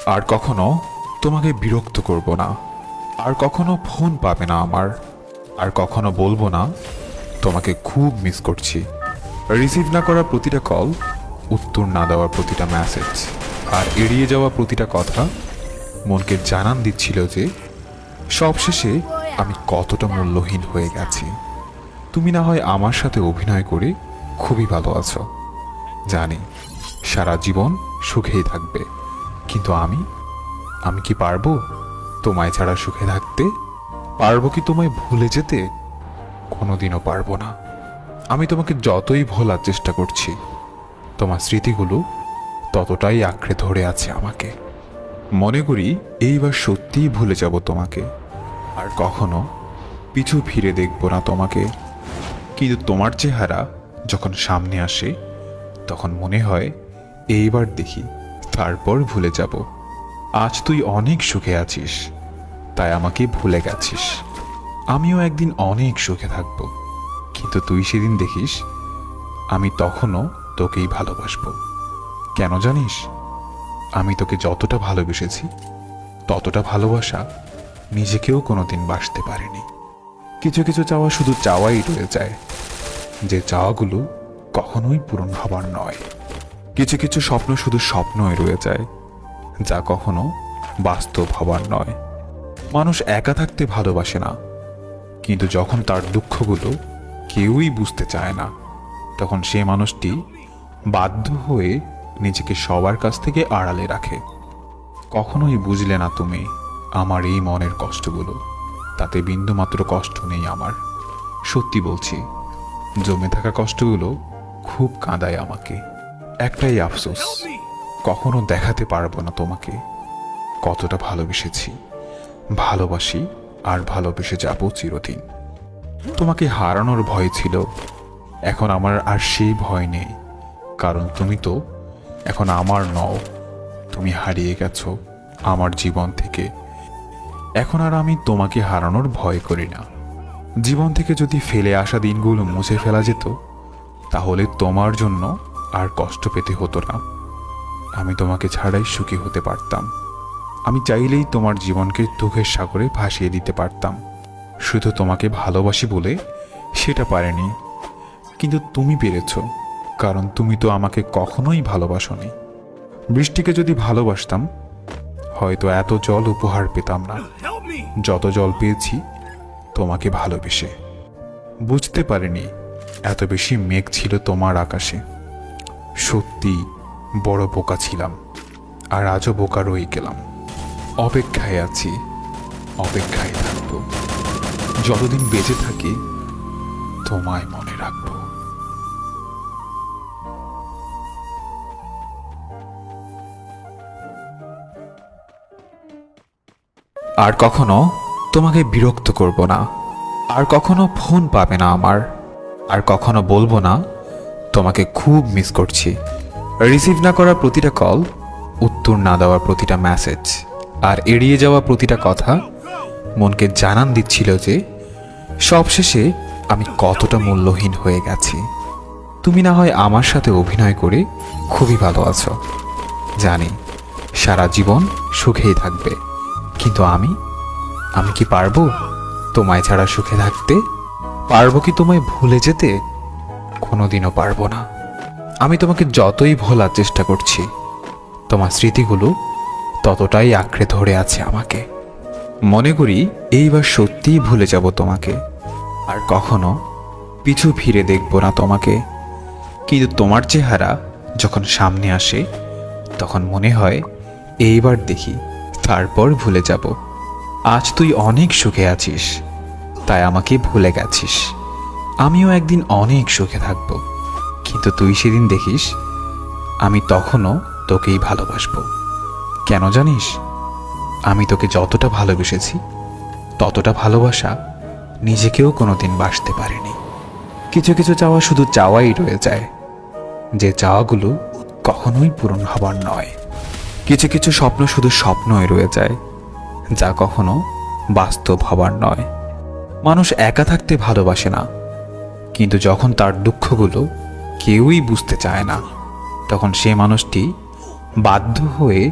আর কখনো তোমাকে বিরক্ত করব না। আর কখনো ফোন পাবে না আমার। আর কখনো বলবো না তোমাকে খুব মিস করছি। রিসিভ না করা প্রতিটা কল, উত্তর না দেওয়া প্রতিটা মেসেজ, আর এড়িয়ে যাওয়া প্রতিটা কথা মনকে জানান দিচ্ছিল যে সবশেষে আমি কতটা মূল্যহীন হয়ে গেছি। তুমি না হয় আমার সাথে অভিনয় করে খুবই ভালো আছো, জানি সারা জীবন সুখেই থাকবে, কিন্তু আমি আমি কি পারবো তোমায় ছাড়া সুখে থাকতে? পারবো কি তোমায় ভুলে যেতে? কোনোদিনও পারবো না। আমি তোমাকে যতই ভোলার চেষ্টা করছি, তোমার স্মৃতিগুলো ততটাই আঁকড়ে ধরে আছে আমাকে। মনে করি এইবার সত্যিই ভুলে যাব তোমাকে, আর কখনো পিছু ফিরে দেখব না তোমাকে। কিন্তু তোমার চেহারা যখন সামনে আসে, তখন মনে হয় এইবার দেখি, তারপর ভুলে যাব। আজ তুই অনেক সুখে আছিস, তাই আমাকে ভুলে গেছিস। আমিও একদিন অনেক সুখে থাকব, কিন্তু তুই সেদিন দেখিস আমি তখনও তোকেই ভালোবাসবো। কেন জানিস? আমি তোকে যতটা ভালোবেসেছি, ততটা ভালোবাসা নিজেকেও কোনোদিন বাসতে পারিনি। কিছু কিছু চাওয়া শুধু চাওয়াই রয়ে যায়, যে চাওয়াগুলো কখনোই পূরণ হবার নয়। কিছু কিছু স্বপ্ন শুধু স্বপ্নই রয়ে যায়, যা কখনো বাস্তব হবার নয়। মানুষ একা থাকতে ভালোবাসে না, কিন্তু যখন তার দুঃখগুলো কেউই বুঝতে চায় না, তখন সে মানুষটি বাধ্য হয়ে নিজেকে সবার কাছ থেকে আড়ালে রাখে। কখনোই বুঝলে না তুমি আমার এই মনের কষ্টগুলো। তাতে বিন্দুমাত্র কষ্ট নেই আমার। সত্যি বলছি, জমে থাকা কষ্টগুলো খুব কাঁদায় আমাকে। একটাই আফসোস, কখনো দেখাতে পারবো না তোমাকে কতটা ভালোবেসেছি, ভালোবাসি, আর ভালোবেসে যাব চিরদিন। তোমাকে হারানোর ভয় ছিল, এখন আমার আর সেই ভয় নেই, কারণ তুমি তো এখন আমার নও। তুমি হারিয়ে গেছো আমার জীবন থেকে। এখন আর আমি তোমাকে হারানোর ভয় করি না। জীবন থেকে যদি ফেলে আসা দিনগুলো মুছে ফেলা যেত, তাহলে তোমার জন্য আর কষ্ট পেতে হতো না। আমি তোমাকে ছাড়াই সুখী হতে পারতাম। আমি চাইলেই তোমার জীবনকে দুঃখের সাগরে ভাসিয়ে দিতে পারতাম। শুধু তোমাকে ভালোবাসি বলে সেটা পারেনি, কিন্তু তুমি পেরেছ, কারণ তুমি তো আমাকে কখনোই ভালোবাসোনি। বৃষ্টিকে যদি ভালোবাসতাম, হয়তো এত জল উপহার পেতাম না যত জল পেয়েছি তোমাকে ভালোবেসে। বুঝতে পারিনি এত বেশি মেঘ ছিল তোমার আকাশে। সত্যি বড় বোকা ছিলাম, আর আজও বোকা রয়ে গেলাম। অপেক্ষায় আছি, অপেক্ষায় থাকবো। যতদিন বেঁচে থাকি তোমায় মনে রাখবো। আর কখনো তোমাকে বিরক্ত করব না। আর কখনো ফোন পাবে না আমার। আর কখনো বলবো না তোমাকে খুব মিস করছি। রিসিভ না করা প্রতিটা কল, উত্তর না দেওয়া প্রতিটা মেসেজ, আর এড়িয়ে যাওয়া প্রতিটা কথা মনকে জানান দিচ্ছিল যে সবশেষে আমি কতটা মূল্যহীন হয়ে গেছি। তুমি না হয় আমার সাথে অভিনয় করে খুবই ভালো আছো, জানি সারা জীবন সুখেই থাকবে, কিন্তু আমি কি পারবো তোমায় ছাড়া সুখে থাকতে? পারবো কি তোমায় ভুলে যেতে? কোনোদিনও পারবো না। আমি তোমাকে যতই ভোলার চেষ্টা করছি, তোমার স্মৃতিগুলো ততটাই আঁকড়ে ধরে আছে আমাকে। মনে করি এইবার সত্যিই ভুলে যাব তোমাকে, আর কখনো পিছু ফিরে দেখব না তোমাকে। কিন্তু তোমার চেহারা যখন সামনে আসে, তখন মনে হয় এইবার দেখি, তারপর ভুলে যাব। আজ তুই অনেক সুখে আছিস, তাই আমাকে ভুলে গেছিস। আমিও একদিন অনেক সুখে থাকব, কিন্তু তুই সেদিন দেখিস আমি তখনও তোকেই ভালোবাসবো। কেন জানিস? আমি তোকে যতটা ভালোবেসেছি, ততটা ভালোবাসা নিজেকেও কোনোদিন বাসতে পারিনি। কিছু কিছু চাওয়া শুধু চাওয়াই রয়ে যায়, যে চাওয়াগুলো কখনোই পূরণ হবার নয়। কিছু কিছু স্বপ্ন শুধু স্বপ্নই রয়ে যায়, যা কখনো বাস্তব হবার নয়। মানুষ একা থাকতে ভালোবাসে না, কিন্তু যখন তার দুঃখগুলো কেউই বুঝতে চায় না, তখন সে মানুষটি বাধ্য হয়ে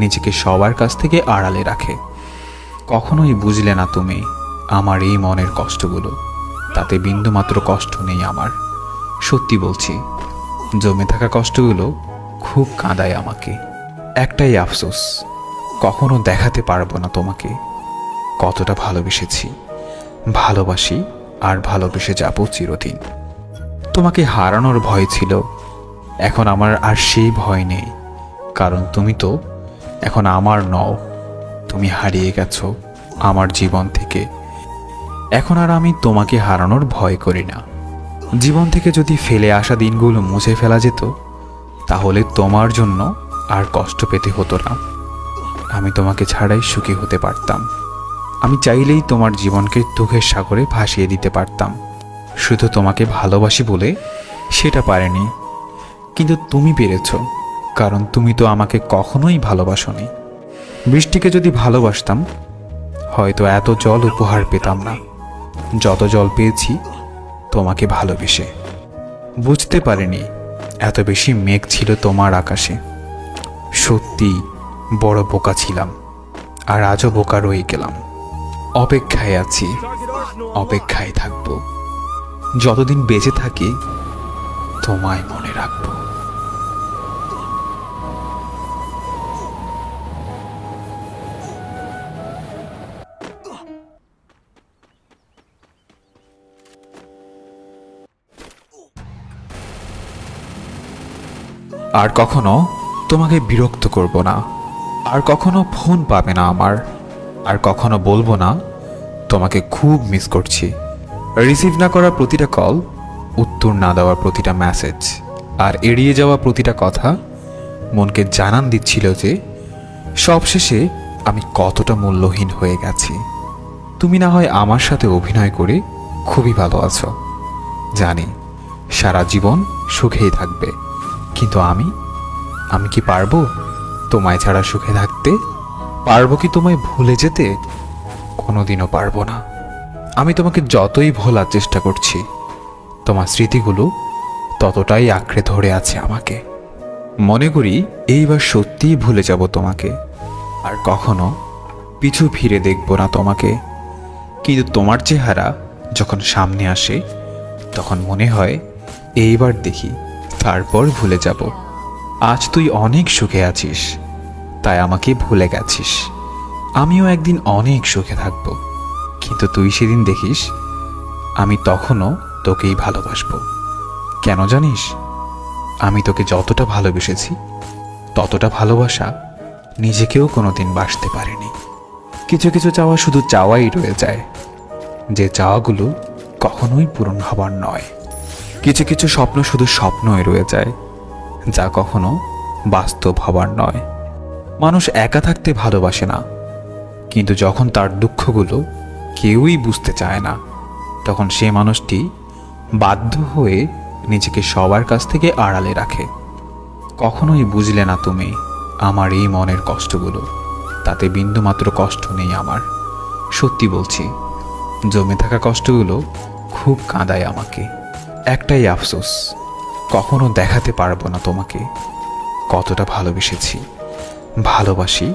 নিজেকে সবার কাছ থেকে আড়ালে রাখে। কখনোই বুঝলে না তুমি আমার এই মনের কষ্টগুলো, তাতে বিন্দুমাত্র কষ্ট নেই আমার। সত্যি বলছি, জমে থাকা কষ্টগুলো খুব কাঁদায় আমাকে। একটাই আফসোস, কখনো দেখাতে পারবো না তোমাকে কতটা ভালোবেসেছি, ভালোবাসি আর ভালোবেসে যাব চিরদিন। তোমাকে হারানোর ভয় ছিল, এখন আমার আর সেই ভয় নেই, কারণ তুমি তো এখন আমার নও। তুমি হারিয়ে গেছো আমার জীবন থেকে। এখন আর আমি তোমাকে হারানোর ভয় করি না। জীবন থেকে যদি ফেলে আসা দিনগুলো মুছে ফেলা যেত, তাহলে তোমার জন্য আর কষ্ট পেতে হতো না। আমি তোমাকে ছাড়াই সুখী হতে পারতাম। আমি চাইলেই তোমার জীবনকে দুঃখের সাগরে ভাসিয়ে দিতে পারতাম। শুধু তোমাকে ভালোবাসি বলে সেটা পারেনি, কিন্তু তুমি পেরেছ, কারণ তুমি তো আমাকে কখনোই ভালোবাসোনি। বৃষ্টিকে যদি ভালোবাসতাম, হয়তো এত জল উপহার পেতাম না যত জল পেয়েছি তোমাকে ভালোবেসে। বুঝতে পারিনি এত বেশি মেঘ ছিল তোমার আকাশে। সত্যি বড় বোকা ছিলাম, আর আজও বোকা রয়ে গেলাম। অপেক্ষায় আছি, অপেক্ষায় থাকবো, যতদিন বেঁচে থাকি তোমায় মনে রাখবো। আর কখনো তোমাকে বিরক্ত করব না, আর কখনো ফোন পাবে না আমার, আর কখনো বলবো না তোমাকে খুব মিস করছি। রিসিভ না করা প্রতিটা কল, উত্তর না দেওয়া প্রতিটা মেসেজ, আর এড়িয়ে যাওয়া প্রতিটা কথা মনকে জানান দিচ্ছিল যে সবশেষে আমি কতটা মূল্যহীন হয়ে গেছি। তুমি না হয় আমার সাথে অভিনয় করে খুবই ভালো আছো, জানি সারা জীবন সুখেই থাকবে, কিন্তু আমি কি পারবো তোমায় ছাড়া সুখে থাকতে? পারবো কি তোমায় ভুলে যেতে? কোনোদিনও পারবো না। আমি তোমাকে যতই ভোলার চেষ্টা করছি, তোমার স্মৃতিগুলো ততটাই আঁকড়ে ধরে আছে আমাকে। মনে করি এইবার সত্যিই ভুলে যাব তোমাকে, আর কখনো পিছু ফিরে দেখব না তোমাকে। কিন্তু তোমার চেহারা যখন সামনে আসে, তখন মনে হয় এইবার দেখি, তারপর ভুলে যাব। আজ তুই অনেক সুখে আছিস, তাই আমাকে ভুলে গেছিস। আমিও একদিন অনেক সুখে থাকব, কিন্তু তুই সেদিন দেখিস আমি তখনও তোকেই ভালোবাসবো। কেন জানিস? আমি তোকে যতটা ভালোবেসেছি, ততটা ভালোবাসা নিজেকেও কোনোদিন বাসতে পারিনি। কিছু কিছু চাওয়া শুধু চাওয়াই রয়ে যায়, যে চাওয়াগুলো কখনোই পূরণ হবার নয়। কিছু কিছু স্বপ্ন শুধু স্বপ্নই রয়ে যায়, যা কখনো বাস্তব হবার নয়। মানুষ একা থাকতে ভালোবাসে না, কিন্তু যখন তার দুঃখগুলো কেউই বুঝতে চায় না, তখন সে মানুষটি বাধ্য হয়ে নিজেকে সবার কাছ থেকে আড়ালে রাখে। কখনোই বুঝলে না তুমি আমার এই মনের কষ্টগুলো, তাতে বিন্দুমাত্র কষ্ট নেই আমার। সত্যি বলছি, জমে থাকা কষ্টগুলো খুব কাঁদায় আমাকে। একটাই আফসোস, কখনো দেখাতে পারবো না তোমাকে কতটা ভালোবেসেছি, ভালোবাসি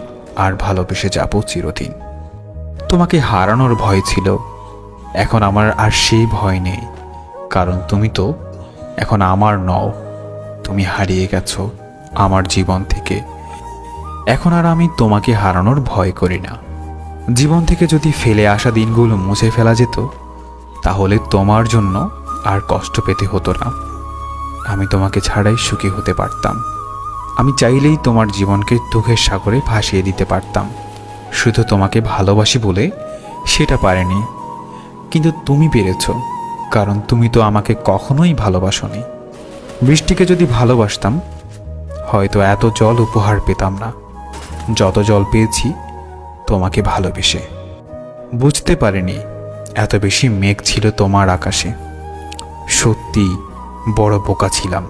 আর ভালোবেসে যাব চিরদিন। তোমাকে হারানোর ভয় ছিল, এখন আমার আর সেই ভয় নেই, কারণ তুমি তো এখন আমার নও। তুমি হারিয়ে গেছো আমার জীবন থেকে। এখন আর আমি তোমাকে হারানোর ভয় করি না। জীবন থেকে যদি ফেলে আসা দিনগুলো মুছে ফেলা যেত, তাহলে তোমার জন্য আর কষ্ট পেতে হতো না। আমি তোমাকে ছাড়াই সুখী হতে পারতাম। আমি চাইলেই তোমার জীবনকে দুঃখের সাগরে ভাসিয়ে দিতে পারতাম। শুধু তোমাকে ভালোবাসি বলে সেটা পারেনি, কিন্তু তুমি পেরেছ, কারণ তুমি তো আমাকে কখনোই ভালোবাসোনি। বৃষ্টিকে যদি ভালোবাসতাম, হয়তো এত জল উপহার পেতাম না যত জল পেয়েছি তোমাকে ভালোবেসে। বুঝতে পারিনি এত বেশি মেঘ ছিল তোমার আকাশে। সত্যি বড় বোকা ছিলাম,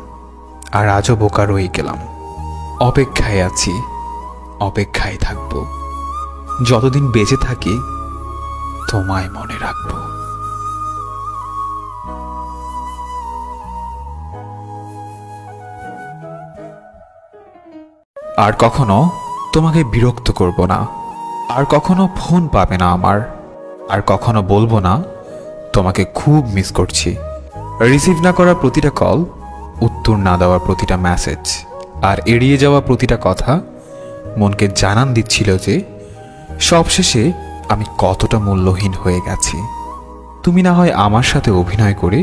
আর আজও বোকা রয়ে গেলাম। অপেক্ষায় আছি, অপেক্ষায় থাকবো, যতদিন বেঁচে থাকি তোমায় মনে রাখবো। আর কখনো তোমাকে বিরক্ত করব না, আর কখনো ফোন পাবে না আমার, আর কখনো বলবো না তোমাকে খুব মিস করছি। রিসিভ না করা প্রতিটা কল, উত্তর না দেওয়া প্রতিটা মেসেজ, আর এড়িয়ে যাওয়া প্রতিটা কথা মনকে জানান দিচ্ছিল যে সবশেষে আমি কতটা মূল্যহীন হয়ে গেছি। তুমি না হয় আমার সাথে অভিনয় করে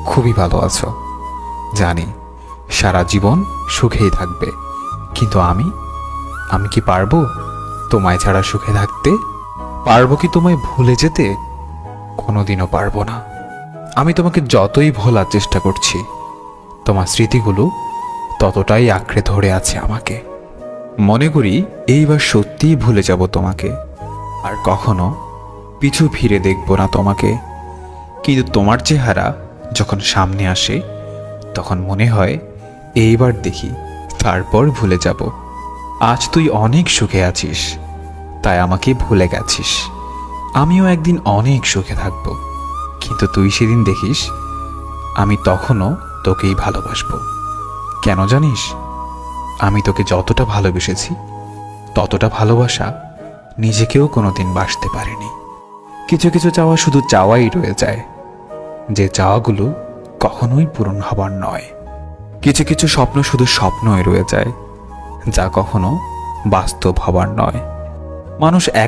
খুবই ভালো আছো, জানি সারা জীবন সুখেই থাকবে, কিন্তু আমি কি পারবো তোমায় ছাড়া সুখে থাকতে? পারবো কি তোমায় ভুলে যেতে? কোনোদিনও পারবো না। আমি তোমাকে যতই ভোলার চেষ্টা করছি, তোমার স্মৃতিগুলো ততটাই আঁকড়ে ধরে আছে আমাকে। মনে করি এইবার সত্যিই ভুলে যাব তোমাকে, আর কখনো পিছু ফিরে দেখব না তোমাকে। কিন্তু তোমার চেহারা যখন সামনে আসে, তখন মনে হয় এইবার দেখি, তারপর ভুলে যাব। আজ তুই অনেক সুখে আছিস, তাই আমাকে ভুলে গেছিস। আমিও একদিন অনেক সুখে থাকব, কিন্তু তুই সেদিন দেখিস আমি তখনও তোকেই ভালোবাসবো। কেন জানিস? আমি তোকে যতটা ভালোবেসেছি, ততটা ভালোবাসা নিজেকেও কোনোদিন বাসতে পারিনি। কিছু কিছু চাওয়া শুধু চাওয়াই রয়ে যায়, যে চাওয়াগুলো কখনোই পূরণ হবার নয়। কিছু কিছু স্বপ্ন শুধু স্বপ্নই রয়ে যায়, যা কখনো বাস্তব হবার নয়। মানুষ এক